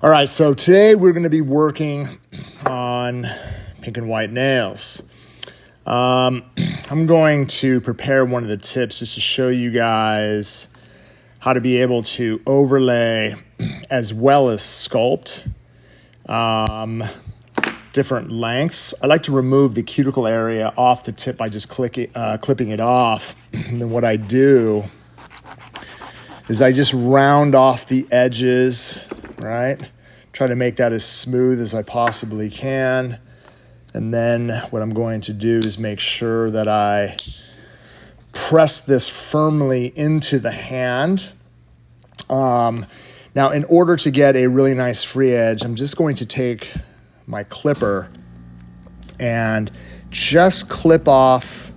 All right, so today we're going to be working on pink and white nails. I'm going to prepare one of the tips just to show you guys how to be able to overlay as well as sculpt different lengths. I like to remove the cuticle area off the tip by just clipping it off. And then what I do is I just round off the edges, right? Try to make that as smooth as I possibly can. And then what I'm going to do is make sure that I press this firmly into the hand. Now, in order to get a really nice free edge, I'm just going to take my clipper and just clip off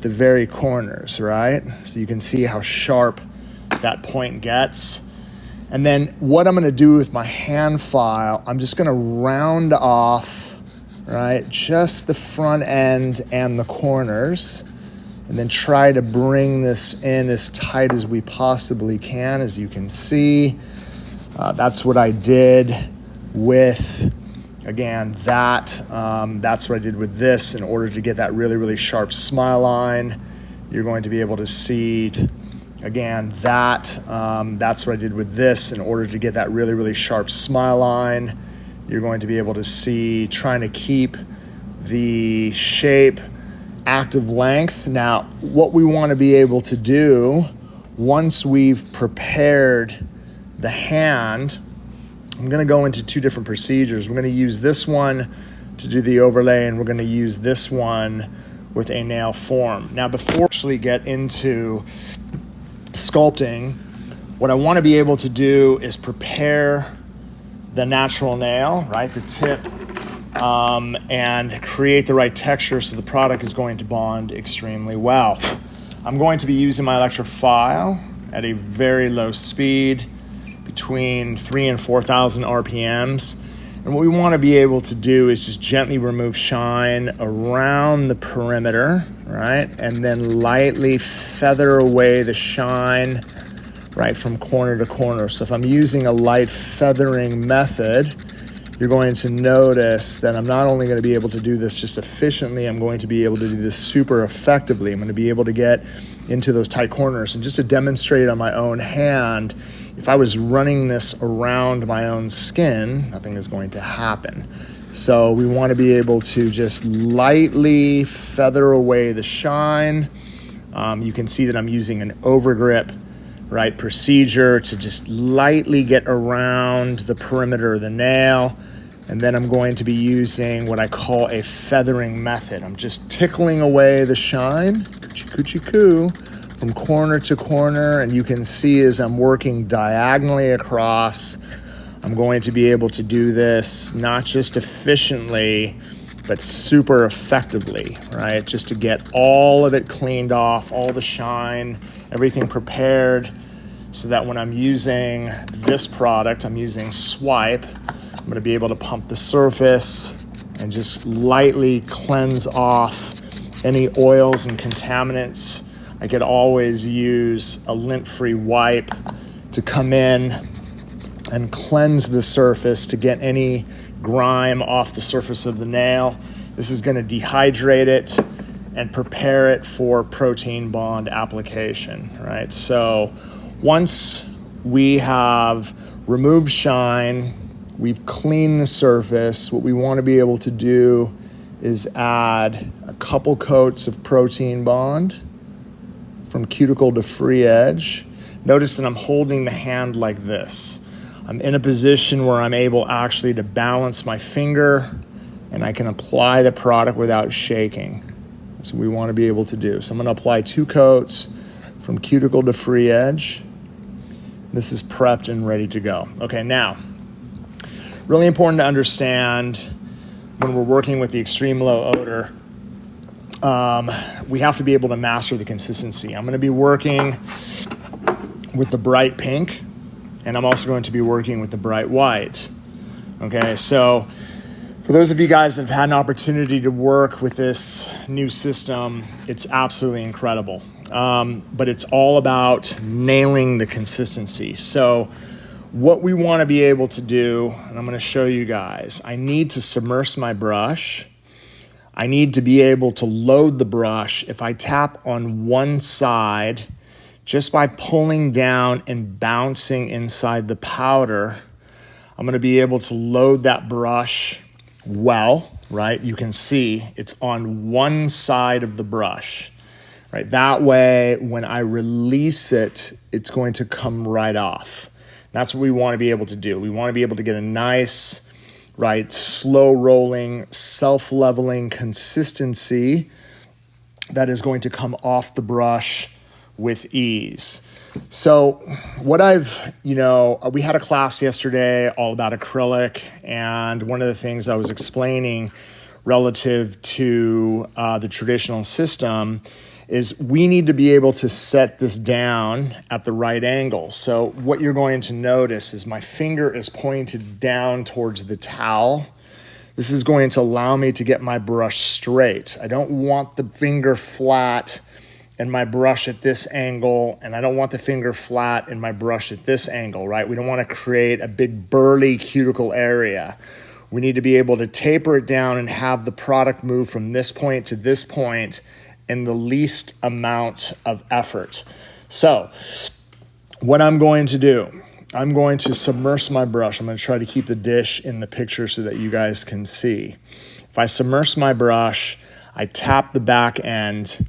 the very corners, right? So you can see how sharp that point gets. And then what I'm gonna do with my hand file, I'm just gonna round off, right, just the front end and the corners, and then try to bring this in as tight as we possibly can. As you can see, that's what I did with, again, that's what I did with this. In order to get that really, really sharp smile line, you're going to be able to see, again, that's what I did with this. In order to get that really, really sharp smile line, you're going to be able to see, trying to keep the shape active length. Now, what we want to be able to do once we've prepared the hand, I'm going to go into two different procedures. We're going to use this one to do the overlay, and we're going to use this one with a nail form. Now, before we actually get into sculpting, what I want to be able to do is prepare the natural nail, right, the tip, and create the right texture so the product is going to bond extremely well. I'm going to be using my electric file at a very low speed, between 3,000 and 4,000 RPMs. And what we want to be able to do is just gently remove shine around the perimeter, right? And then lightly feather away the shine, right, from corner to corner. So if I'm using a light feathering method, you're going to notice that I'm not only going to be able to do this just efficiently, I'm going to be able to do this super effectively. I'm going to be able to get into those tight corners. And just to demonstrate on my own hand, if I was running this around my own skin, nothing is going to happen. So we want to be able to just lightly feather away the shine. You can see that I'm using an overgrip, right, procedure to just lightly get around the perimeter of the nail. And then I'm going to be using what I call a feathering method. I'm just tickling away the shine, coochie-coo, from corner to corner. And you can see as I'm working diagonally across, I'm going to be able to do this not just efficiently, but super effectively, right? Just to get all of it cleaned off, all the shine, everything prepared, so that when I'm using this product, I'm using Swipe, I'm gonna be able to pump the surface and just lightly cleanse off any oils and contaminants. I could always use a lint-free wipe to come in and cleanse the surface to get any grime off the surface of the nail. This is gonna dehydrate it and prepare it for protein bond application, right? So once we have removed shine, we've cleaned the surface, what we want to be able to do is add a couple coats of protein bond from cuticle to free edge. Notice that I'm holding the hand like this. I'm in a position where I'm able actually to balance my finger, and I can apply the product without shaking. That's what we want to be able to do. So I'm going to apply 2 coats from cuticle to free edge. This is prepped and ready to go. Okay, now, really important to understand when we're working with the extreme low odor, we have to be able to master the consistency. I'm going to be working with the bright pink, and I'm also going to be working with the bright white. Okay, so for those of you guys that have had an opportunity to work with this new system, it's absolutely incredible. But it's all about nailing the consistency. So what we want to be able to do, and I'm going to show you guys, I need to submerge my brush. I need to be able to load the brush. If I tap on one side, just by pulling down and bouncing inside the powder, I'm going to be able to load that brush well, right? You can see it's on one side of the brush, right? That way, when I release it, it's going to come right off. That's what we want to be able to do. We want to be able to get a nice, right, slow rolling, self-leveling consistency that is going to come off the brush with ease. So what we had a class yesterday all about acrylic, and one of the things I was explaining relative to the traditional system is we need to be able to set this down at the right angle. So what you're going to notice is my finger is pointed down towards the towel. This is going to allow me to get my brush straight. I don't want the finger flat and my brush at this angle, and I don't want the finger flat and my brush at this angle, right? We don't want to create a big burly cuticle area. We need to be able to taper it down and have the product move from this point to this point in the least amount of effort. So what I'm going to do, I'm going to submerge my brush. I'm going to try to keep the dish in the picture so that you guys can see. If I submerge my brush, I tap the back end.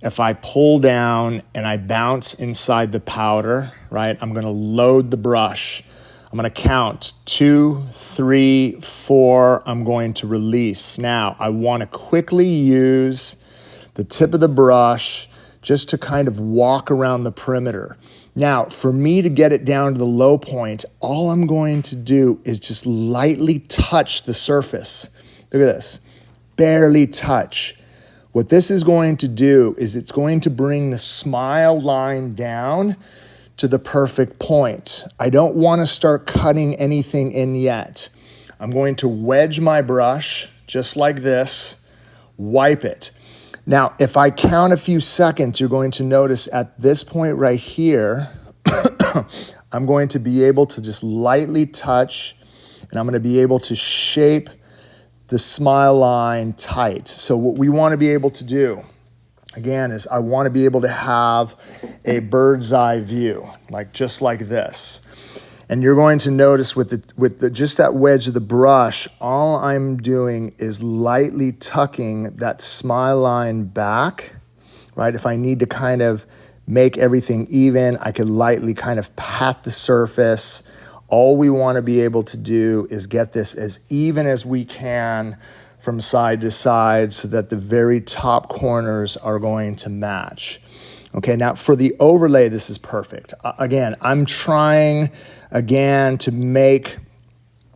If I pull down and I bounce inside the powder, right, I'm going to load the brush. I'm going to count 2, 3, 4. I'm going to release. Now, I want to quickly use the tip of the brush just to kind of walk around the perimeter. Now, for me to get it down to the low point, all I'm going to do is just lightly touch the surface. Look at this, barely touch. What this is going to do is it's going to bring the smile line down to the perfect point. I don't want to start cutting anything in yet. I'm going to wedge my brush just like this, wipe it. Now, if I count a few seconds, you're going to notice at this point right here, I'm going to be able to just lightly touch, and I'm going to be able to shape the smile line tight. So what we want to be able to do, again, is I want to be able to have a bird's eye view, just like this. And you're going to notice with just that wedge of the brush, all I'm doing is lightly tucking that smile line back, right? If I need to kind of make everything even, I could lightly kind of pat the surface. All we want to be able to do is get this as even as we can from side to side so that the very top corners are going to match. Okay, now for the overlay, this is perfect. Again, I'm trying, to make,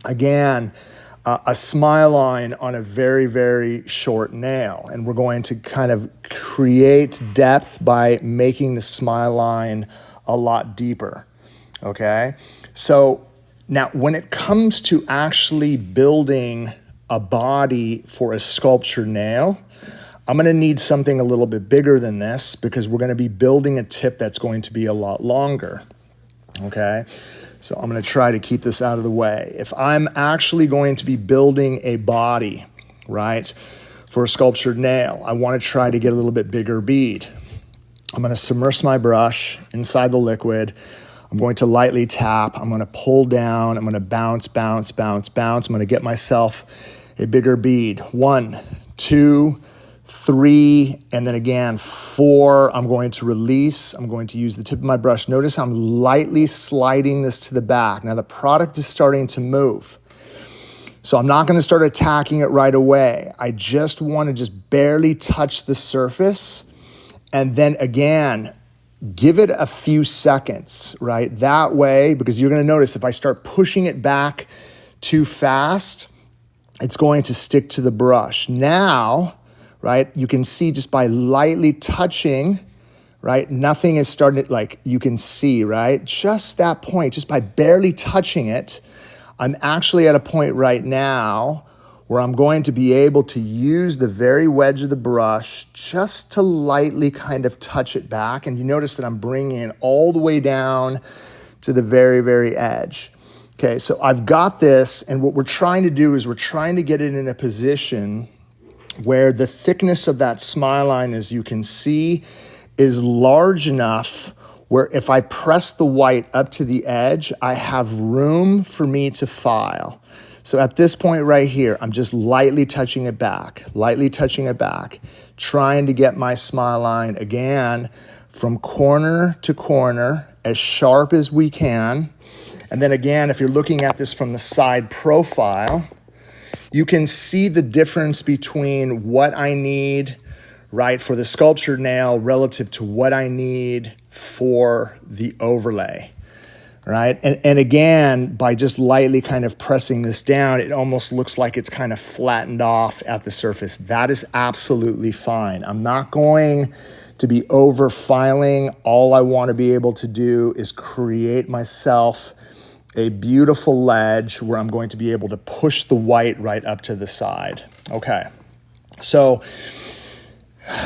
a smile line on a very, very short nail. And we're going to kind of create depth by making the smile line a lot deeper, okay? So now when it comes to actually building a body for a sculpture nail, I'm going to need something a little bit bigger than this because we're going to be building a tip that's going to be a lot longer, okay? So I'm going to try to keep this out of the way. If I'm actually going to be building a body, right, for a sculptured nail, I want to try to get a little bit bigger bead. I'm going to submerge my brush inside the liquid. I'm going to lightly tap. I'm going to pull down. I'm going to bounce, bounce, bounce, bounce. I'm going to get myself a bigger bead. 1, 2, 3, and then again, 4, I'm going to release. I'm going to use the tip of my brush. Notice I'm lightly sliding this to the back. Now the product is starting to move. So I'm not going to start attacking it right away. I just want to just barely touch the surface. And then again, give it a few seconds, right? That way, because you're going to notice if I start pushing it back too fast, it's going to stick to the brush. Now, right, you can see just by lightly touching, right, nothing is starting, you can see, right, just that point, just by barely touching it, I'm actually at a point right now where I'm going to be able to use the very wedge of the brush just to lightly kind of touch it back. And you notice that I'm bringing it all the way down to the very, very edge. Okay, so I've got this, and what we're trying to do is we're trying to get it in a position where the thickness of that smile line, as you can see, is large enough where if I press the white up to the edge, I have room for me to file. So at this point right here, I'm just lightly touching it back, trying to get my smile line, again, from corner to corner, as sharp as we can. And then again, if you're looking at this from the side profile, you can see the difference between what I need, right, for the sculptured nail relative to what I need for the overlay, right? And again, by just lightly kind of pressing this down, it almost looks like it's kind of flattened off at the surface. That is absolutely fine. I'm not going to be over filing. All I want to be able to do is create myself a beautiful ledge where I'm going to be able to push the white right up to the side. Okay, so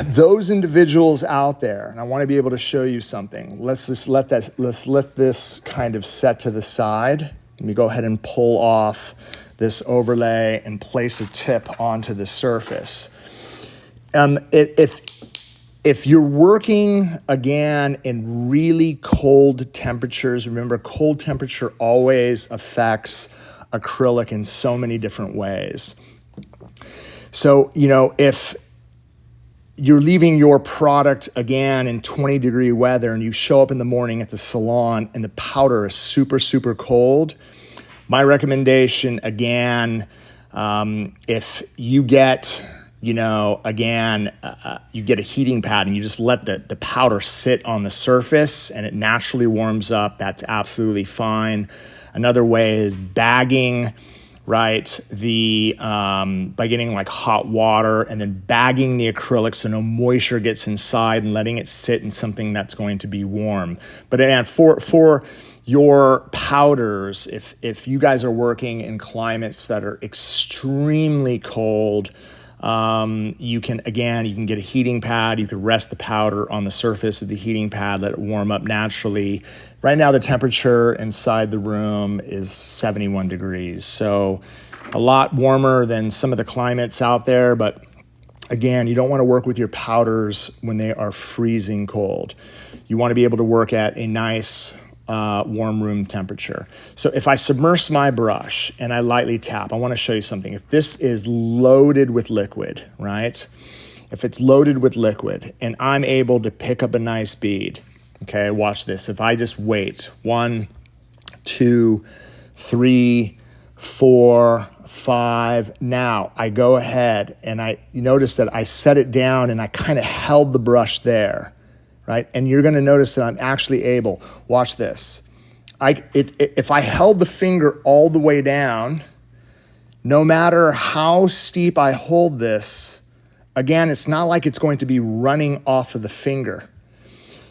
those individuals out there, and I want to be able to show you something. Let's let this kind of set to the side. Let me go ahead and pull off this overlay and place a tip onto the surface. If you're working, again, in really cold temperatures, remember, cold temperature always affects acrylic in so many different ways. So, if you're leaving your product, again, in 20-degree weather and you show up in the morning at the salon and the powder is super, super cold, my recommendation, again, if you get... you get a heating pad and you just let the powder sit on the surface and it naturally warms up, that's absolutely fine. Another way is bagging, right? By getting like hot water and then bagging the acrylic so no moisture gets inside and letting it sit in something that's going to be warm. But again, for your powders, if you guys are working in climates that are extremely cold, you can get a heating pad. You could rest the powder on the surface of the heating pad, let it warm up naturally. Right now, the temperature inside the room is 71 degrees. So a lot warmer than some of the climates out there. But again, you don't want to work with your powders when they are freezing cold. You want to be able to work at a nice warm room temperature. So if I submerge my brush and I lightly tap, I want to show you something. If this is loaded with liquid, right? If it's loaded with liquid and I'm able to pick up a nice bead, okay, watch this. If I just wait, 1, 2, 3, 4, 5. Now I go ahead and you notice that I set it down and I kind of held the brush there. Right? And you're going to notice that I'm actually able, watch this. If I held the finger all the way down, no matter how steep I hold this, again, it's not like it's going to be running off of the finger.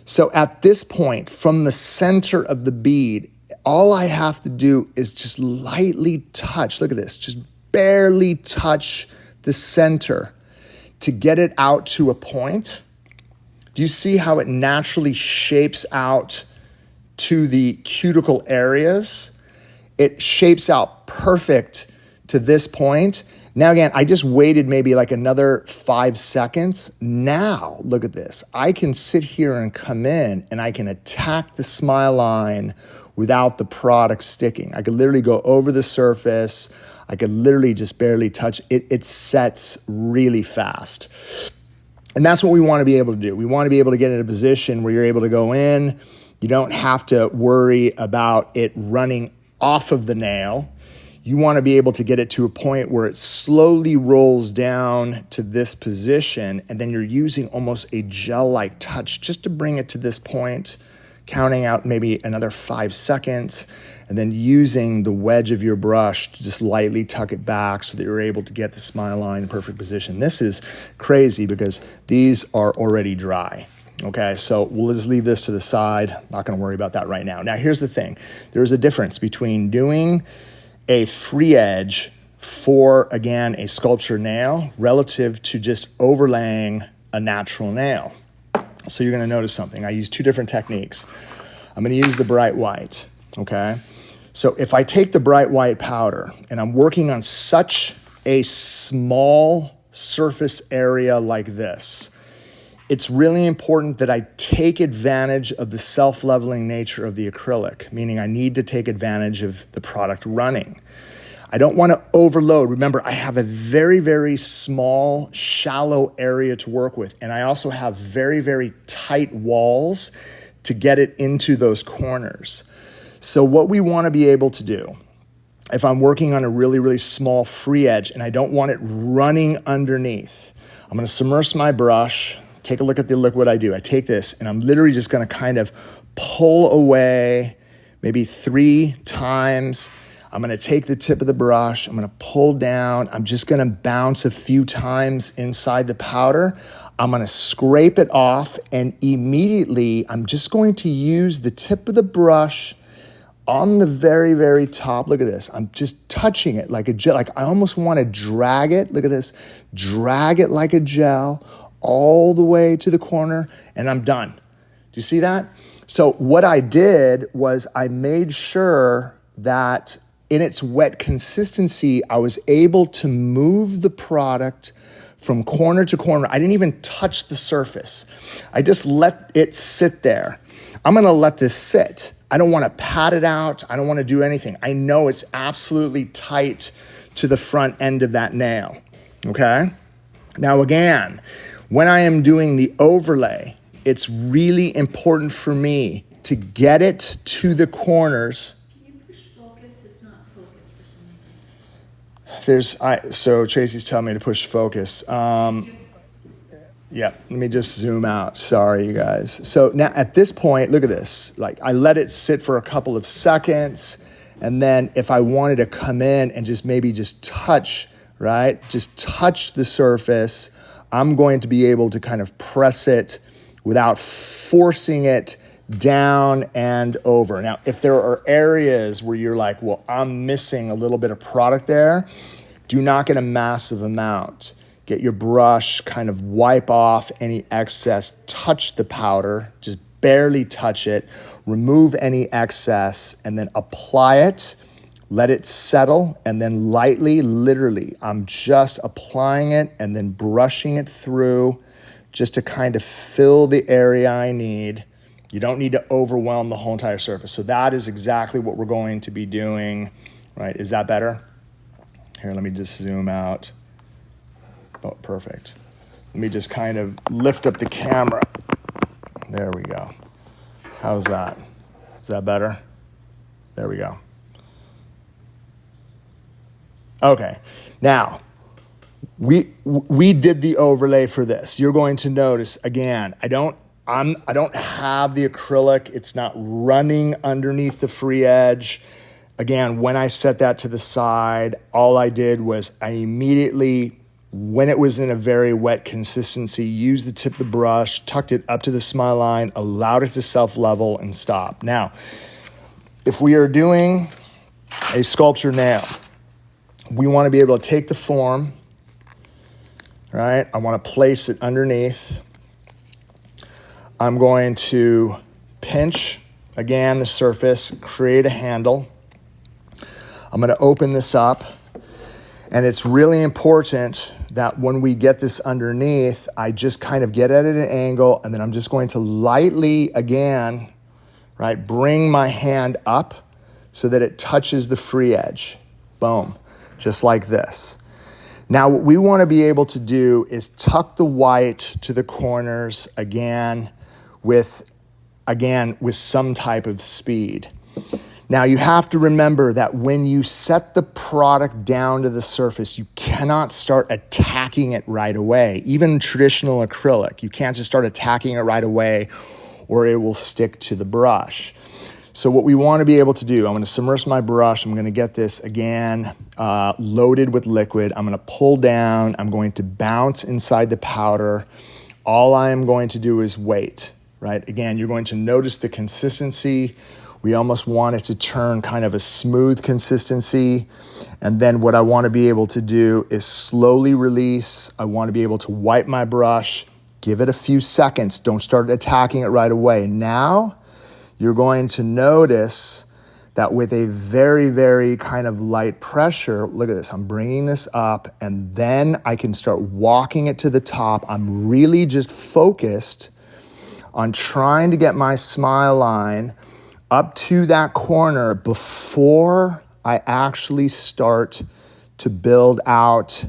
So at this point, from the center of the bead, all I have to do is just lightly touch, look at this, just barely touch the center to get it out to a point. Do you see how it naturally shapes out to the cuticle areas? It shapes out perfect to this point. Now again, I just waited maybe like another 5 seconds. Now, look at this. I can sit here and come in and I can attack the smile line without the product sticking. I could literally go over the surface. I could literally just barely touch it. It sets really fast. And that's what we want to be able to do. We want to be able to get in a position where you're able to go in. You don't have to worry about it running off of the nail. You want to be able to get it to a point where it slowly rolls down to this position, and then you're using almost a gel-like touch just to bring it to this point, counting out maybe another 5 seconds, and then using the wedge of your brush to just lightly tuck it back so that you're able to get the smile line in perfect position. This is crazy because these are already dry. Okay, so we'll just leave this to the side. Not gonna worry about that right now. Now, here's the thing. There's a difference between doing a free edge for, again, a sculpture nail relative to just overlaying a natural nail. So you're gonna notice something. I use 2 different techniques. I'm gonna use the bright white. okay? So if I take the bright white powder and I'm working on such a small surface area like this, it's really important that I take advantage of the self-leveling nature of the acrylic, meaning I need to take advantage of the product running. I don't want to overload. Remember, I have a very, very small, shallow area to work with, and I also have very, very tight walls to get it into those corners. So what we want to be able to do, if I'm working on a really, really small free edge and I don't want it running underneath, I'm going to submerge my brush. Take a look at the liquid I do. I take this and I'm literally just going to kind of pull away maybe 3 times. I'm going to take the tip of the brush. I'm going to pull down. I'm just going to bounce a few times inside the powder. I'm going to scrape it off, and immediately I'm just going to use the tip of the brush on the very, very top. Look at this. I'm just touching it like a gel. Like I almost want to drag it. Look at this. Drag it like a gel all the way to the corner, and I'm done. Do you see that? So what I did was I made sure that in its wet consistency, I was able to move the product from corner to corner. I didn't even touch the surface. I just let it sit there. I'm gonna let this sit. I don't wanna pat it out. I don't wanna do anything. I know it's absolutely tight to the front end of that nail, okay? Now again, when I am doing the overlay, it's really important for me to get it to the corners. So Tracy's telling me to push focus. Yeah, let me just zoom out. Sorry, you guys. So now at this point, look at this. Like I let it sit for a couple of seconds. And then if I wanted to come in and just maybe just touch, right? Just touch the surface, I'm going to be able to kind of press it without forcing it down and over. Now, if there are areas where you're like, well, I'm missing a little bit of product there, do not get a massive amount. Get your brush, kind of wipe off any excess, touch the powder, just barely touch it, remove any excess, and then apply it, let it settle, and then lightly, literally, I'm just applying it and then brushing it through just to kind of fill the area I need. You don't need to overwhelm the whole entire surface. So that is exactly what we're going to be doing, right? Is that better? Here, let me just zoom out. Oh, perfect. Let me just kind of lift up the camera. There we go. How's that? Is that better? There we go. Okay, now, we did the overlay for this. You're going to notice, again, I don't have the acrylic. It's not running underneath the free edge. Again, when I set that to the side, all I did was I immediately, when it was in a very wet consistency, used the tip of the brush, tucked it up to the smile line, allowed it to self-level and stop. Now, if we are doing a sculpture nail, we want to be able to take the form, right? I want to place it underneath. I'm going to pinch, again, the surface, create a handle. I'm going to open this up, and it's really important that when we get this underneath, I just kind of get at it at an angle, and then I'm just going to lightly, again, right, bring my hand up so that it touches the free edge. Boom, just like this. Now, what we want to be able to do is tuck the white to the corners again with some type of speed. Now, you have to remember that when you set the product down to the surface, you cannot start attacking it right away. Even traditional acrylic, you can't just start attacking it right away or it will stick to the brush. So what we want to be able to do, I'm going to submerge my brush. I'm going to get this, again, loaded with liquid. I'm going to pull down. I'm going to bounce inside the powder. All I am going to do is wait, right? Again, you're going to notice the consistency. We almost want it to turn kind of a smooth consistency. And then what I want to be able to do is slowly release. I want to be able to wipe my brush, give it a few seconds. Don't start attacking it right away. Now, you're going to notice that with a very, very kind of light pressure, look at this, I'm bringing this up and then I can start walking it to the top. I'm really just focused on trying to get my smile line up to that corner before I actually start to build out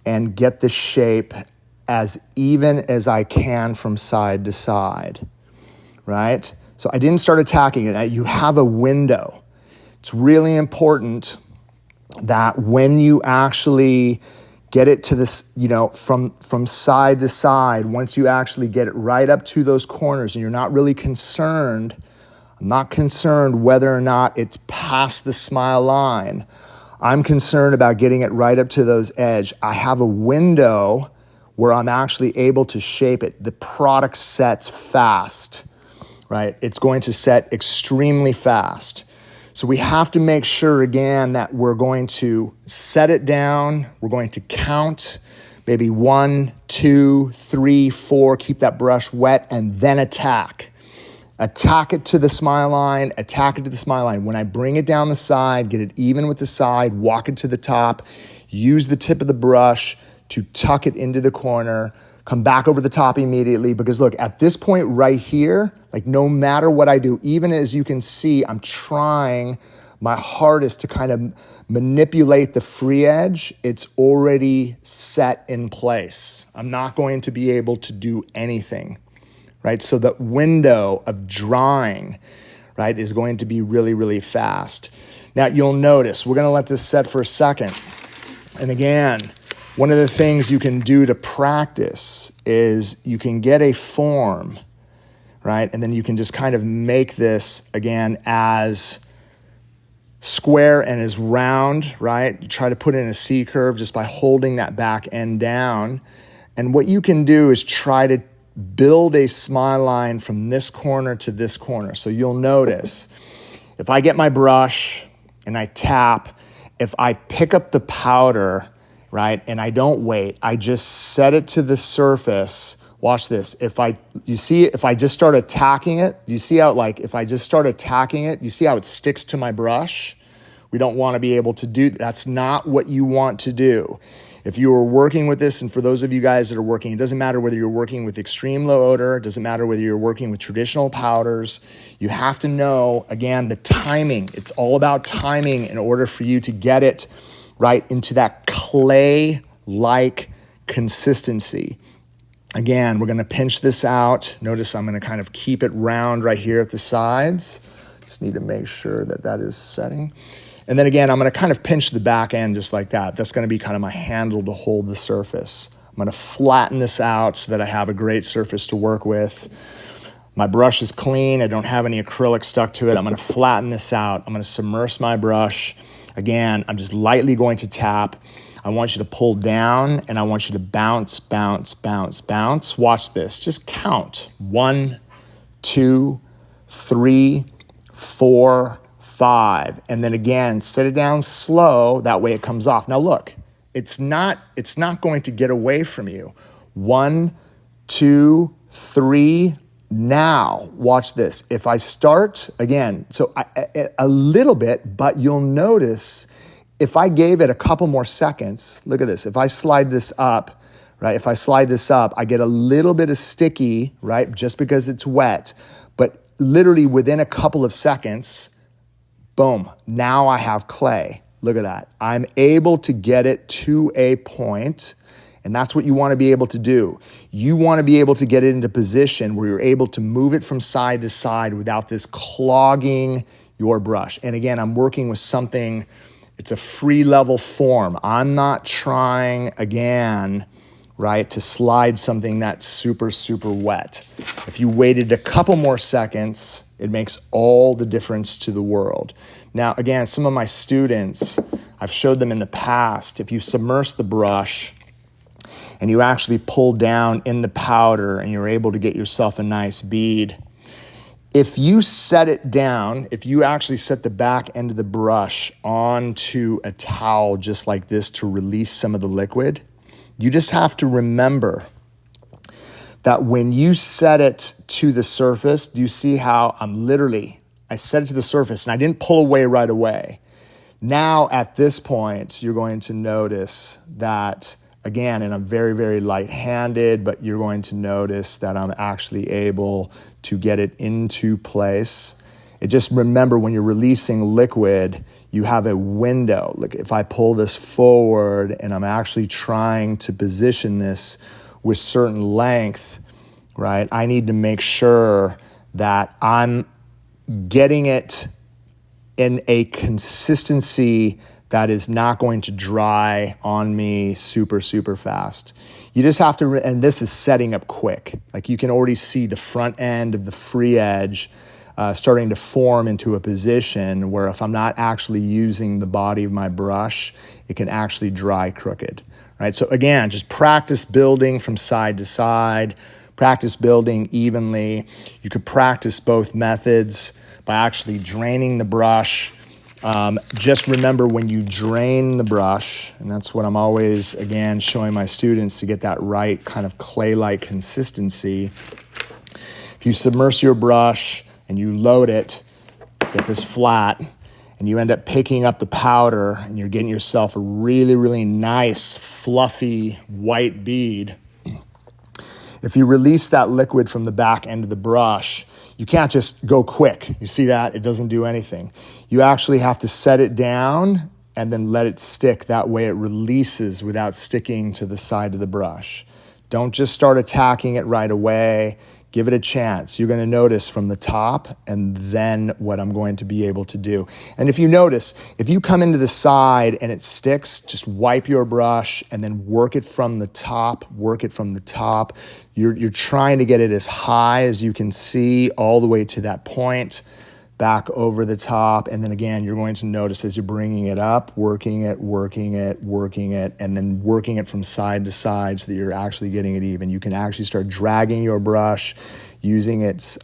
and get the shape as even as I can from side to side, right? So I didn't start attacking it. You have a window. It's really important that when you actually get it to this, from side to side, once you actually get it right up to those corners and you're not really concerned, I'm not concerned whether or not it's past the smile line. I'm concerned about getting it right up to those edge. I have a window where I'm actually able to shape it. The product sets fast, right? It's going to set extremely fast. So we have to make sure, again, that we're going to set it down. We're going to count, maybe 1, 2, 3, 4, keep that brush wet, and then attack. Attack it to the smile line, attack it to the smile line. When I bring it down the side, get it even with the side, walk it to the top, use the tip of the brush to tuck it into the corner, come back over the top immediately, because look, at this point right here, like no matter what I do, even as you can see, I'm trying my hardest to kind of manipulate the free edge. It's already set in place. I'm not going to be able to do anything, right? So the window of drying, right, is going to be really, really fast. Now you'll notice, we're gonna let this set for a second. And again, one of the things you can do to practice is you can get a form, right? And then you can just kind of make this, again, as square and as round, right? You try to put in a C curve just by holding that back end down. And what you can do is try to build a smile line from this corner to this corner. So you'll notice, if I get my brush and I tap, if I pick up the powder, right, and I don't wait, I just set it to the surface. Watch this. If I just start attacking it, you see how if I just start attacking it, you see how it sticks to my brush? We don't want to be able to do, that's not what you want to do. If you are working with this, and for those of you guys that are working, it doesn't matter whether you're working with extreme low odor, it doesn't matter whether you're working with traditional powders, you have to know, again, the timing. It's all about timing in order for you to get it right into that clay-like consistency. Again, we're gonna pinch this out. Notice I'm gonna kind of keep it round right here at the sides. Just need to make sure that that is setting. And then again, I'm gonna kind of pinch the back end just like that. That's gonna be kind of my handle to hold the surface. I'm gonna flatten this out so that I have a great surface to work with. My brush is clean. I don't have any acrylic stuck to it. I'm gonna flatten this out. I'm gonna submerge my brush. Again, I'm just lightly going to tap. I want you to pull down and I want you to bounce, bounce, bounce, bounce. Watch this, just count. 1, 2, 3, 4, 5. And then again, set it down slow, that way it comes off. Now look, it's not going to get away from you. 1, 2, 3, now, watch this. If I start, again, a little bit, but you'll notice if I gave it a couple more seconds, look at this. If I slide this up, right? If I slide this up, I get a little bit of sticky, right? Just because it's wet, but literally within a couple of seconds, boom, now I have clay. Look at that. I'm able to get it to a point. And that's what you want to be able to do. You want to be able to get it into position where you're able to move it from side to side without this clogging your brush. And again, I'm working with something, it's a free level form. I'm not trying, again, right, to slide something that's super, super wet. If you waited a couple more seconds, it makes all the difference to the world. Now, again, some of my students, I've showed them in the past, if you submerge the brush, and you actually pull down in the powder and you're able to get yourself a nice bead. If you set it down, if you actually set the back end of the brush onto a towel just like this to release some of the liquid, you just have to remember that when you set it to the surface, do you see how I'm literally I set it to the surface, and I didn't pull away right away. Now, at this point, you're going to notice that, again, and I'm very, very light-handed, but you're going to notice that I'm actually able to get it into place. It just remember, when you're releasing liquid, you have a window. Like if I pull this forward and I'm actually trying to position this with certain length, right? I need to make sure that I'm getting it in a consistency that is not going to dry on me super, super fast. You just have to, and this is setting up quick. Like you can already see the front end of the free edge starting to form into a position where if I'm not actually using the body of my brush, it can actually dry crooked, right? So again, just practice building from side to side, practice building evenly. You could practice both methods by actually draining the brush. Just remember, when you drain the brush, and that's what I'm always, again, showing my students to get that right kind of clay-like consistency. If you submerge your brush and you load it, get this flat, and you end up picking up the powder and you're getting yourself a really, really nice, fluffy white bead. If you release that liquid from the back end of the brush, you can't just go quick. You see that? It doesn't do anything. You actually have to set it down and then let it stick. That way it releases without sticking to the side of the brush. Don't just start attacking it right away. Give it a chance. You're going to notice from the top and then what I'm going to be able to do. And if you notice, if you come into the side and it sticks, just wipe your brush and then work it from the top, work it from the top. You're trying to get it as high as you can see all the way to that point, back over the top. And then again, you're going to notice as you're bringing it up, working it, and then working it from side to side so that you're actually getting it even. You can actually start dragging your brush, using its,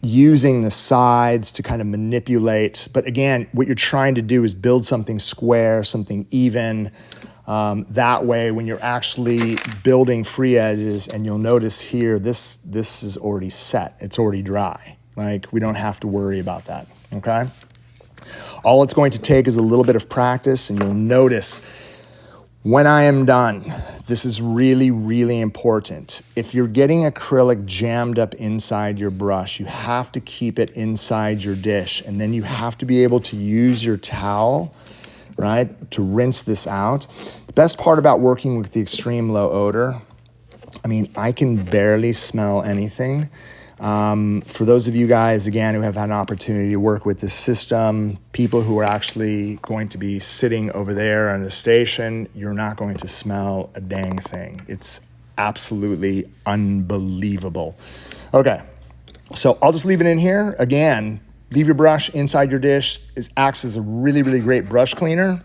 using the sides to kind of manipulate. But again, what you're trying to do is build something square, something even. That way, when you're actually building free edges, and you'll notice here, this is already set. It's already dry. Like, we don't have to worry about that, okay? All it's going to take is a little bit of practice, and you'll notice when I am done, this is really, really important. If you're getting acrylic jammed up inside your brush, you have to keep it inside your dish, and then you have to be able to use your towel, right, to rinse this out. The best part about working with the extreme low odor, I mean, I can barely smell anything. For those of you guys, again, who have had an opportunity to work with this system, people who are actually going to be sitting over there on the station, you're not going to smell a dang thing. It's absolutely unbelievable. Okay, so I'll just leave it in here. Again, leave your brush inside your dish. It acts as a really, really great brush cleaner.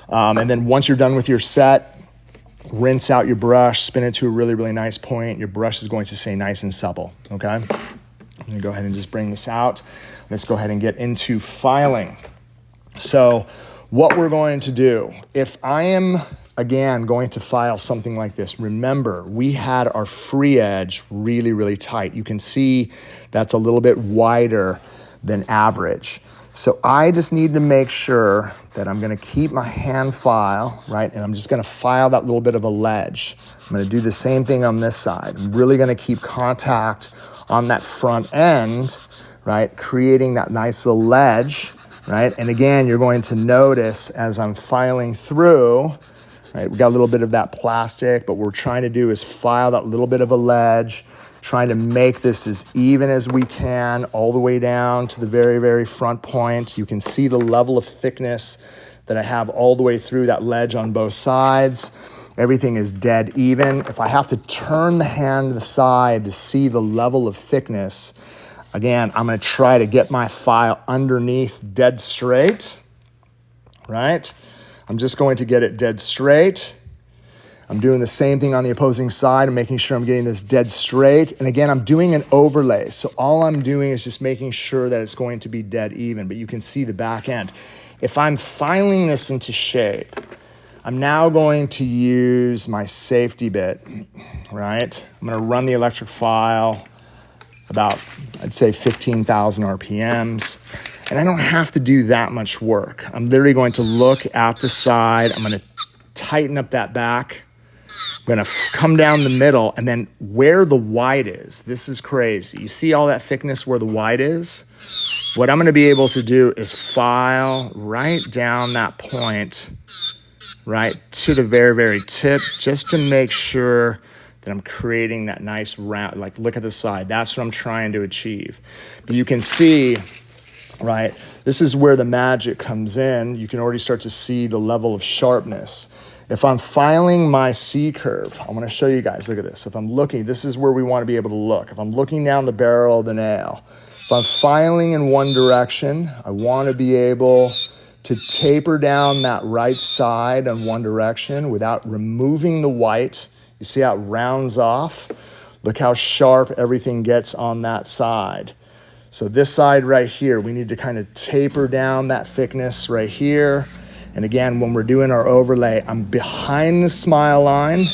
And then once you're done with your set, rinse out your brush, spin it to a really, really nice point. Your brush is going to stay nice and supple, okay? I'm gonna go ahead and just bring this out. Let's go ahead and get into filing. So what we're going to do, if I am, again, going to file something like this, remember, we had our free edge really, really tight. You can see that's a little bit wider than average. So I just need to make sure that I'm gonna keep my hand file, right? And I'm just gonna file that little bit of a ledge. I'm gonna do the same thing on this side. I'm really gonna keep contact on that front end, right? Creating that nice little ledge, right? And again, you're going to notice as I'm filing through, right? We got a little bit of that plastic, but what we're trying to do is file that little bit of a ledge, trying to make this as even as we can all the way down to the very, very front point. You can see the level of thickness that I have all the way through that ledge on both sides. Everything is dead even. If I have to turn the hand to the side to see the level of thickness, again, I'm gonna try to get my file underneath dead straight, right? I'm just going to get it dead straight. I'm doing the same thing on the opposing side. I'm making sure I'm getting this dead straight. And again, I'm doing an overlay. So all I'm doing is just making sure that it's going to be dead even, but you can see the back end. If I'm filing this into shape, I'm now going to use my safety bit, right? I'm gonna run the electric file about, I'd say 15,000 RPMs. And I don't have to do that much work. I'm literally going to look at the side. I'm going to tighten up that back. I'm going to come down the middle, and then where the white is, this is crazy. You see all that thickness where the white is? What I'm going to be able to do is file right down that point, right to the very, very tip, just to make sure that I'm creating that nice round, like look at the side. That's what I'm trying to achieve. But you can see, right, this is where the magic comes in. You can already start to see the level of sharpness. If I'm filing my C curve, I'm gonna show you guys, look at this. If I'm looking, this is where we wanna be able to look. If I'm looking down the barrel of the nail, if I'm filing in one direction, I wanna be able to taper down that right side in one direction without removing the white. You see how it rounds off? Look how sharp everything gets on that side. So this side right here, we need to kind of taper down that thickness right here. And again, when we're doing our overlay, I'm behind the smile line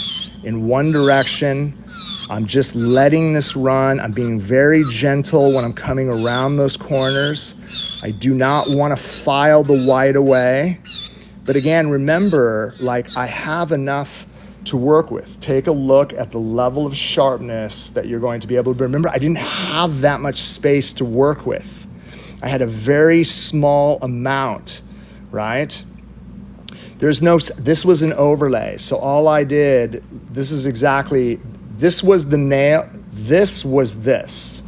in one direction. I'm just letting this run. I'm being very gentle when I'm coming around those corners. I do not want to file the white away. But again, remember, like I have enough to work with. Take a look at the level of sharpness that you're going to be able to remember. I didn't have that much space to work with. I had a very small amount, right? There's no, this was an overlay. So all I did, this is exactly, this was the nail, this was this,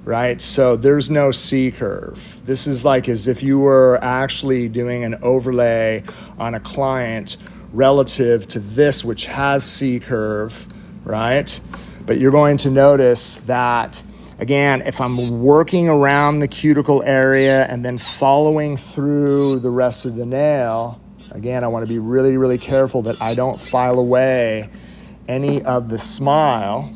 right? So there's no C curve. This is like as if you were actually doing an overlay on a client relative to this, which has C curve, right? But you're going to notice that, again, if I'm working around the cuticle area and then following through the rest of the nail, again, I want to be really, really careful that I don't file away any of the smile.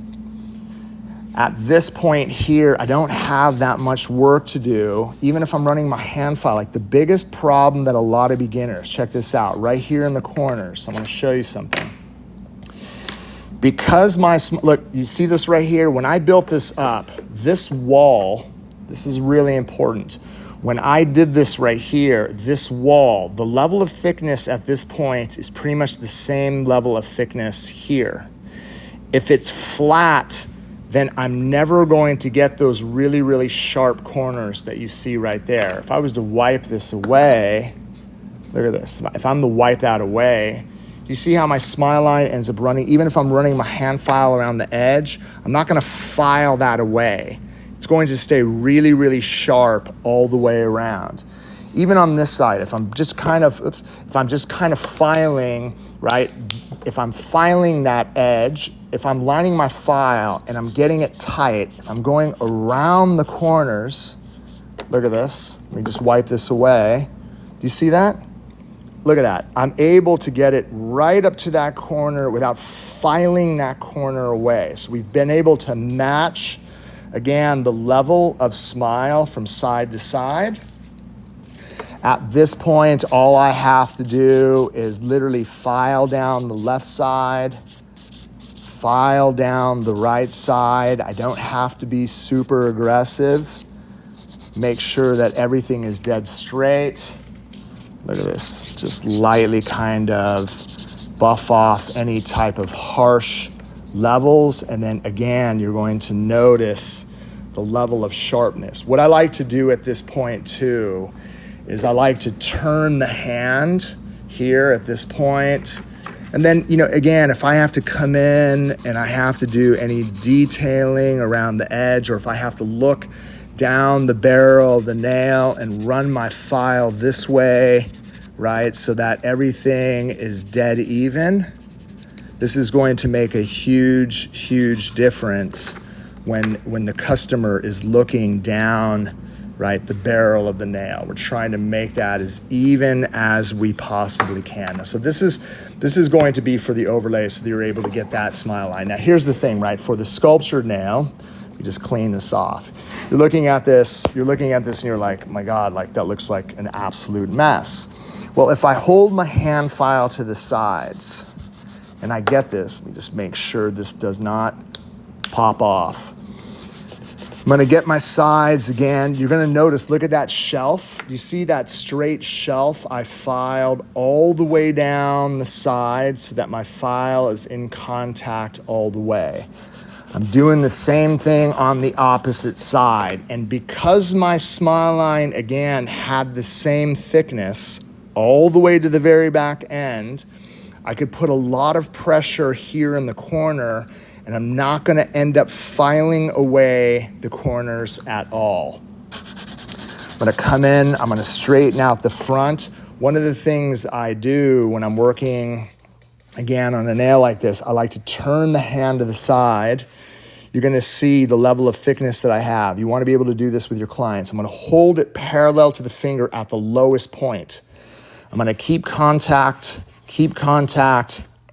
At this point here, I don't have that much work to do, even if I'm running my hand file. Like the biggest problem that a lot of beginners, check this out, right here in the corners. I'm gonna show you something. Because look, you see this right here? When I built this up, this wall, this is really important. When I did this right here, this wall, the level of thickness at this point is pretty much the same level of thickness here. If it's flat, then I'm never going to get those really, really sharp corners that you see right there. If I was to wipe this away, look at this. If I'm to wipe that away, do you see how my smile line ends up running? Even if I'm running my hand file around the edge, I'm not gonna file that away. It's going to stay really, really sharp all the way around. Even on this side, if I'm just kind of, if I'm just kind of filing, right? If I'm filing that edge, if I'm lining my file and I'm getting it tight, if I'm going around the corners, look at this. Let me just wipe this away. Do you see that? Look at that. I'm able to get it right up to that corner without filing that corner away. So we've been able to match, again, the level of smile from side to side. At this point, all I have to do is literally file down the left side, file down the right side. I don't have to be super aggressive. Make sure that everything is dead straight. Look at this, just lightly kind of buff off any type of harsh levels. And then again, you're going to notice the level of sharpness. What I like to do at this point too, is I like to turn the hand here at this point. And then, you know, again, if I have to come in and I have to do any detailing around the edge, or if I have to look down the barrel of the nail and run my file this way, right, so that everything is dead even, this is going to make a huge, huge difference when the customer is looking down, right, the barrel of the nail. We're trying to make that as even as we possibly can. So this is going to be for the overlay so that you're able to get that smile line. Now here's the thing, right, for the sculptured nail, you just clean this off. You're looking at this and you're like, my God, like that looks like an absolute mess. Well, if I hold my hand file to the sides and I get this, let me just make sure this does not pop off. I'm gonna get my sides again. You're gonna notice, look at that shelf. You see that straight shelf? I filed all the way down the side so that my file is in contact all the way. I'm doing the same thing on the opposite side. And because my smile line, again, had the same thickness all the way to the very back end, I could put a lot of pressure here in the corner, and I'm not gonna end up filing away the corners at all. I'm gonna come in, I'm gonna straighten out the front. One of the things I do when I'm working, again, on a nail like this, I like to turn the hand to the side. You're gonna see the level of thickness that I have. You wanna be able to do this with your clients. I'm gonna hold it parallel to the finger at the lowest point. I'm gonna keep contact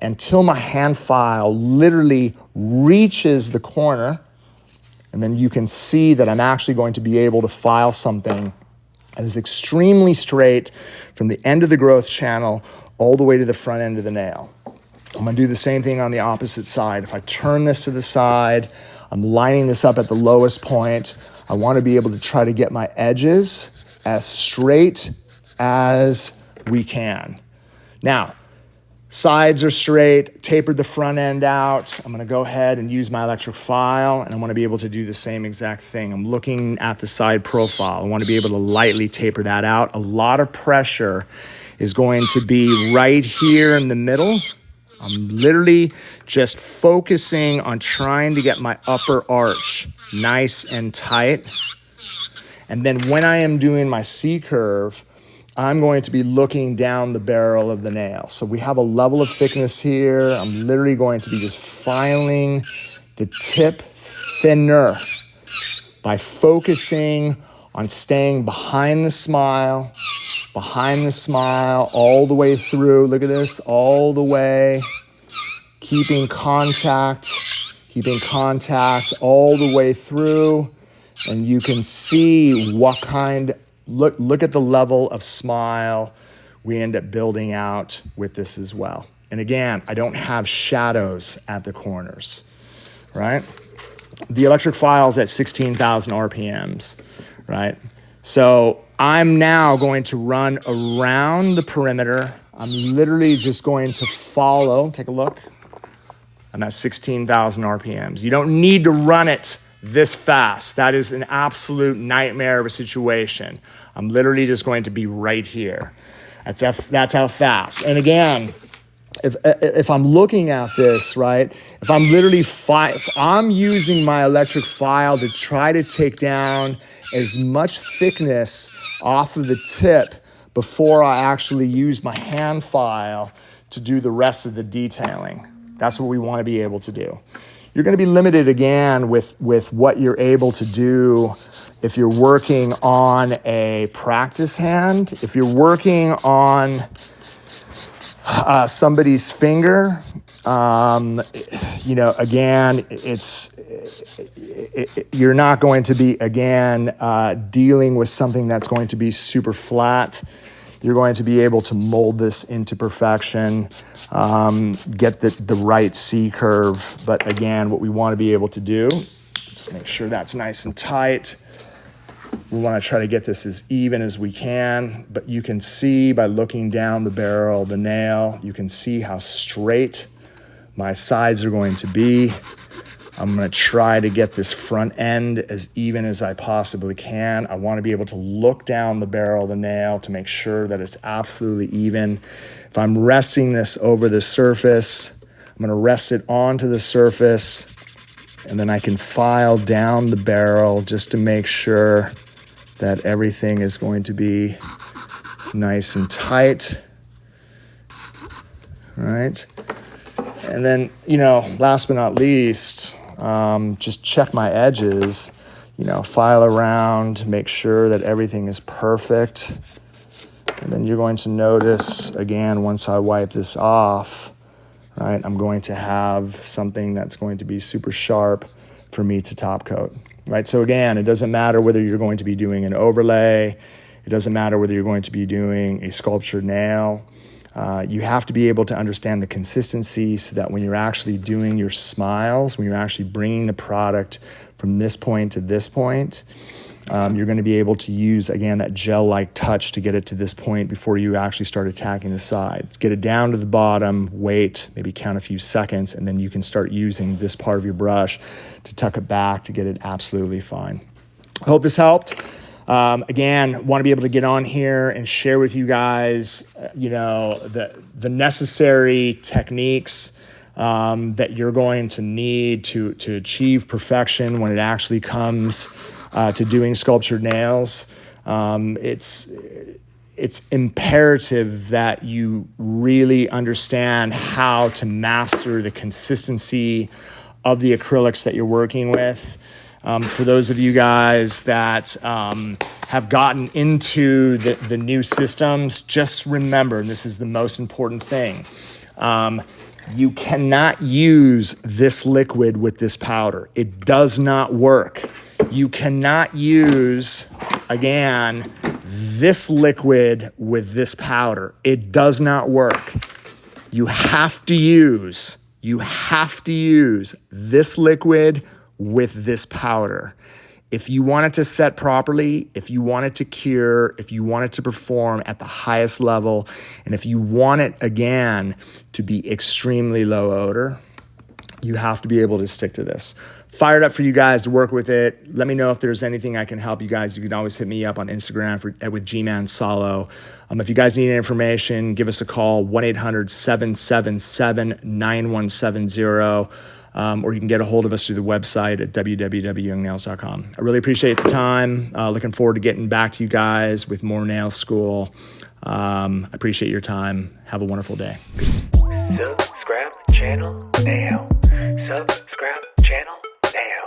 until my hand file literally reaches the corner, and then you can see that I'm actually going to be able to file something that is extremely straight from the end of the growth channel all the way to the front end of the nail. I'm gonna do the same thing on the opposite side. If I turn this to the side, I'm lining this up at the lowest point. I wanna be able to try to get my edges as straight as we can. Now, sides are straight, tapered the front end out. I'm gonna go ahead and use my electric file, and I wanna be able to do the same exact thing. I'm looking at the side profile. I wanna be able to lightly taper that out. A lot of pressure is going to be right here in the middle. I'm literally just focusing on trying to get my upper arch nice and tight. And then when I am doing my C-curve, I'm going to be looking down the barrel of the nail. So we have a level of thickness here. I'm literally going to be just filing the tip thinner by focusing on staying behind the smile, all the way through. Look at this, all the way. Keeping contact all the way through. And you can see what kind, look at the level of smile we end up building out with this as well. And again, I don't have shadows at the corners, right? The electric file is at 16,000 RPMs, right? So I'm now going to run around the perimeter. I'm literally just going to follow, take a look. I'm at 16,000 RPMs. You don't need to run it this fast. That is an absolute nightmare of a situation. I'm literally just going to be right here. That's how fast. And again, if I'm looking at this, right, if I'm literally, I'm using my electric file to try to take down as much thickness off of the tip before I actually use my hand file to do the rest of the detailing. That's what we want to be able to do. You're going to be limited again with what you're able to do if you're working on a practice hand. If you're working on somebody's finger, you know, again, you're not going to be, again, dealing with something that's going to be super flat. You're going to be able to mold this into perfection, get the right C curve. But again, what we want to be able to do, just make sure that's nice and tight. We want to try to get this as even as we can, but you can see by looking down the barrel of the nail, you can see how straight my sides are going to be. I'm going to try to get this front end as even as I possibly can. I want to be able to look down the barrel of the nail to make sure that it's absolutely even. If I'm resting this over the surface, I'm going to rest it onto the surface, and then I can file down the barrel just to make sure that everything is going to be nice and tight, right? And then, you know, last but not least, just check my edges, you know, file around, make sure that everything is perfect. And then you're going to notice, again, once I wipe this off, right, I'm going to have something that's going to be super sharp for me to top coat, right? So again, it doesn't matter whether you're going to be doing an overlay. It doesn't matter whether you're going to be doing a sculptured nail. You have to be able to understand the consistency so that when you're actually doing your smiles, when you're actually bringing the product from this point to this point. You're going to be able to use, again, that gel-like touch to get it to this point before you actually start attacking the sides. Get it down to the bottom, wait, maybe count a few seconds, and then you can start using this part of your brush to tuck it back to get it absolutely fine. I hope this helped. Again, want to be able to get on here and share with you guys, the necessary techniques that you're going to need to achieve perfection when it actually comes to doing sculptured nails. It's imperative that you really understand how to master the consistency of the acrylics that you're working with. For those of you guys that have gotten into the new systems, just remember, and this is the most important thing, you cannot use this liquid with this powder. It does not work. You cannot use, again, this liquid with this powder. It does not work. You have to use this liquid with this powder. If you want it to set properly, if you want it to cure, if you want it to perform at the highest level, and if you want it, again, to be extremely low odor, you have to be able to stick to this. Fired up for you guys to work with it. Let me know if there's anything I can help you guys. You can always hit me up on Instagram with GManSolo. If you guys need any information, give us a call, 1-800-777-9170. Or you can get a hold of us through the website at www.youngnails.com. I really appreciate the time. Looking forward to getting back to you guys with more nail school. I appreciate your time. Have a wonderful day. Subscribe channel now. Subscribe